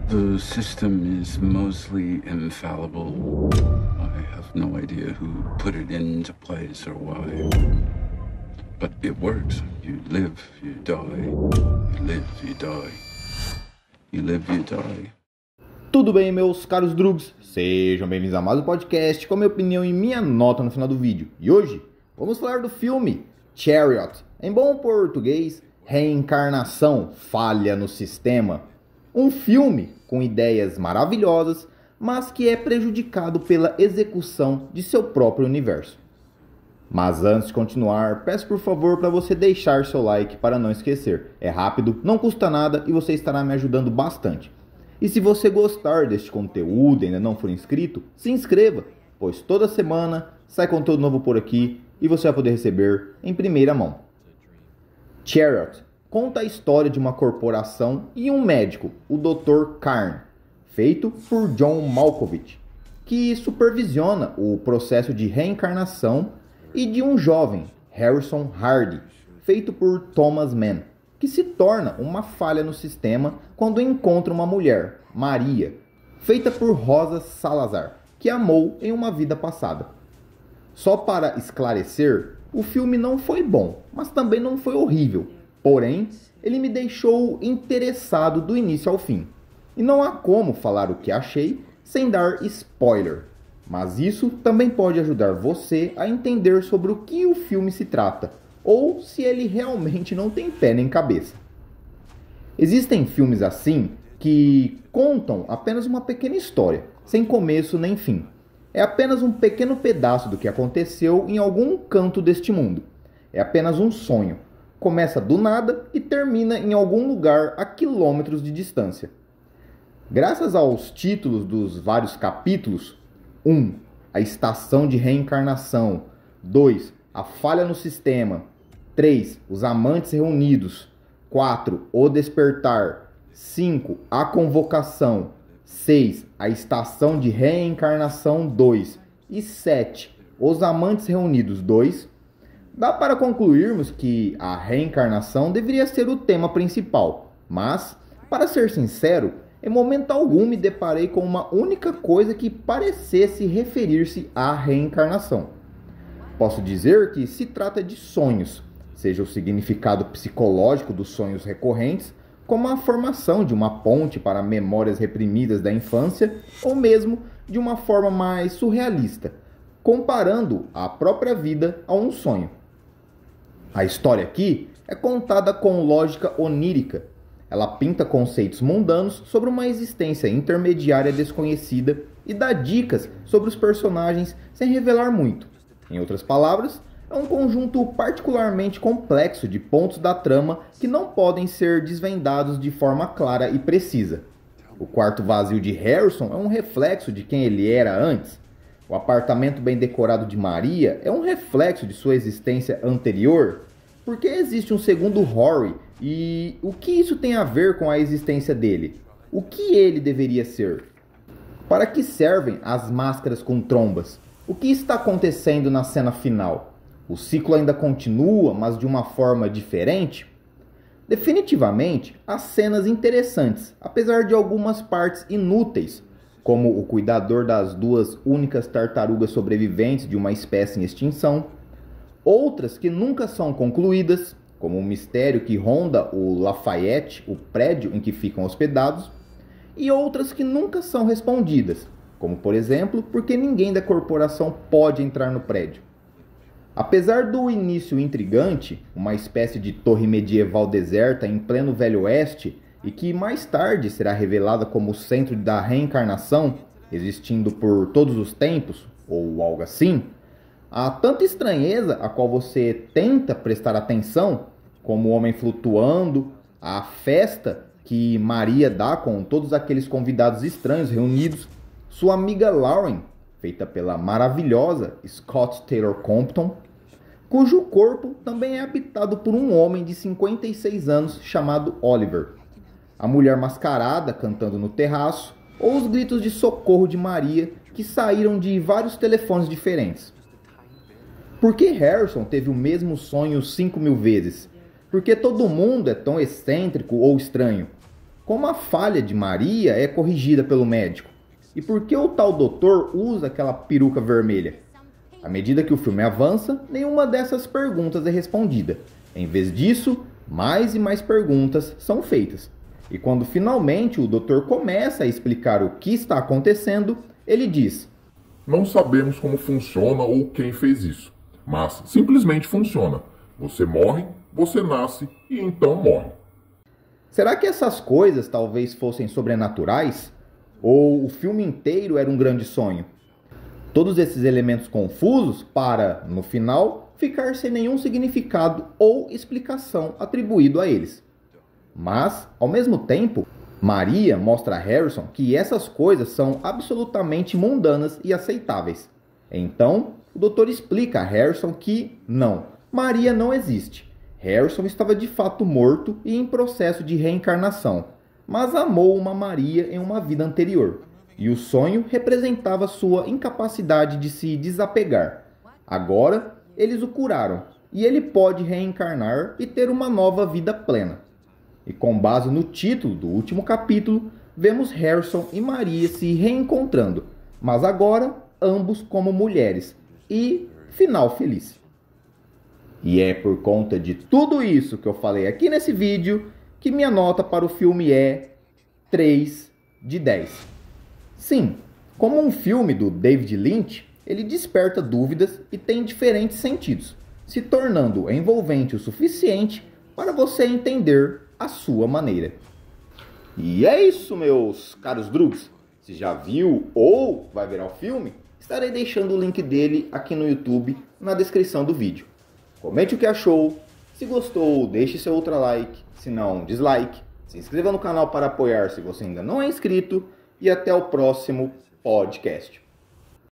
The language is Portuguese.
The system is mostly infallible. I have no idea who put it into place or why. But it works. You live, you die. You live, you die. You live, you die. Tudo bem, meus caros drugs? Sejam bem-vindos a mais um podcast com a minha opinião e minha nota no final do vídeo. E hoje vamos falar do filme Chariot, em bom português, Reencarnação, Falha no Sistema. Um filme com ideias maravilhosas, mas que é prejudicado pela execução de seu próprio universo. Mas antes de continuar, peço por favor para você deixar seu like para não esquecer. É rápido, não custa nada e você estará me ajudando bastante. E se você gostar deste conteúdo e ainda não for inscrito, se inscreva, pois toda semana sai conteúdo novo por aqui e você vai poder receber em primeira mão. Chariot conta a história de uma corporação e um médico, o Dr. Karn, feito por John Malkovich, que supervisiona o processo de reencarnação, e de um jovem, Harrison Hardy, feito por Thomas Mann, que se torna uma falha no sistema quando encontra uma mulher, Maria, feita por Rosa Salazar, que amou em uma vida passada. Só para esclarecer, o filme não foi bom, mas também não foi horrível. Porém, ele me deixou interessado do início ao fim. E não há como falar o que achei sem dar spoiler. Mas isso também pode ajudar você a entender sobre o que o filme se trata, ou se ele realmente não tem pé nem cabeça. Existem filmes assim que contam apenas uma pequena história, sem começo nem fim. É apenas um pequeno pedaço do que aconteceu em algum canto deste mundo. É apenas um sonho. Começa do nada e termina em algum lugar a quilômetros de distância. Graças aos títulos dos vários capítulos: 1. A estação de reencarnação. 2. A falha no sistema. 3. Os amantes reunidos. 4. O despertar. 5. A convocação. 6. A estação de reencarnação 2. E 7. Os amantes reunidos 2. Dá para concluirmos que a reencarnação deveria ser o tema principal, mas, para ser sincero, em momento algum me deparei com uma única coisa que parecesse referir-se à reencarnação. Posso dizer que se trata de sonhos, seja o significado psicológico dos sonhos recorrentes, como a formação de uma ponte para memórias reprimidas da infância, ou mesmo de uma forma mais surrealista, comparando a própria vida a um sonho. A história aqui é contada com lógica onírica. Ela pinta conceitos mundanos sobre uma existência intermediária desconhecida e dá dicas sobre os personagens sem revelar muito. Em outras palavras, é um conjunto particularmente complexo de pontos da trama que não podem ser desvendados de forma clara e precisa. O quarto vazio de Harrison é um reflexo de quem ele era antes. O apartamento bem decorado de Maria é um reflexo de sua existência anterior. Por que existe um segundo Rory? E o que isso tem a ver com a existência dele? O que ele deveria ser? Para que servem as máscaras com trombas? O que está acontecendo na cena final? O ciclo ainda continua, mas de uma forma diferente? Definitivamente, há cenas interessantes, apesar de algumas partes inúteis, como o cuidador das duas únicas tartarugas sobreviventes de uma espécie em extinção, outras que nunca são concluídas, como o mistério que ronda o Lafayette, o prédio em que ficam hospedados, e outras que nunca são respondidas, como por exemplo, porque ninguém da corporação pode entrar no prédio. Apesar do início intrigante, uma espécie de torre medieval deserta em pleno Velho Oeste, e que mais tarde será revelada como o centro da reencarnação, existindo por todos os tempos, ou algo assim, há tanta estranheza a qual você tenta prestar atenção, como o homem flutuando, a festa que Maria dá com todos aqueles convidados estranhos reunidos, sua amiga Lauren, feita pela maravilhosa Scott Taylor Compton, cujo corpo também é habitado por um homem de 56 anos chamado Oliver, a mulher mascarada cantando no terraço, ou os gritos de socorro de Maria que saíram de vários telefones diferentes. Por que Harrison teve o mesmo sonho 5.000 vezes? Por que todo mundo é tão excêntrico ou estranho? como a falha de Maria é corrigida pelo médico e por que o tal doutor usa aquela peruca vermelha. À medida que o filme avança, nenhuma dessas perguntas é respondida. Em vez disso, mais e mais perguntas são feitas. E quando finalmente o doutor começa a explicar o que está acontecendo, ele diz: Não sabemos como funciona ou quem fez isso, mas simplesmente funciona. Você morre, você nasce e então morre. Será que essas coisas talvez fossem sobrenaturais? Ou o filme inteiro era um grande sonho? Todos esses elementos confusos para, no final, ficar sem nenhum significado ou explicação atribuído a eles. Mas, ao mesmo tempo, Maria mostra a Harrison que essas coisas são absolutamente mundanas e aceitáveis. Então, o doutor explica a Harrison que, não, Maria não existe. Harrison estava de fato morto e em processo de reencarnação, mas amou uma Maria em uma vida anterior. E o sonho representava sua incapacidade de se desapegar. Agora, eles o curaram, e ele pode reencarnar e ter uma nova vida plena. E com base no título do último capítulo, vemos Harrison e Maria se reencontrando, mas agora ambos como mulheres. E final feliz. E é por conta de tudo isso que eu falei aqui nesse vídeo que minha nota para o filme é 3 de 10. Sim, como um filme do David Lynch, ele desperta dúvidas e tem diferentes sentidos, se tornando envolvente o suficiente para você entender a sua maneira. E é isso, meus caros drugs. Se já viu ou vai ver o filme, estarei deixando o link dele aqui no YouTube na descrição do vídeo. Comente o que achou, se gostou, deixe seu outro like, se não, dislike. Se inscreva no canal para apoiar se você ainda não é inscrito e até o próximo podcast.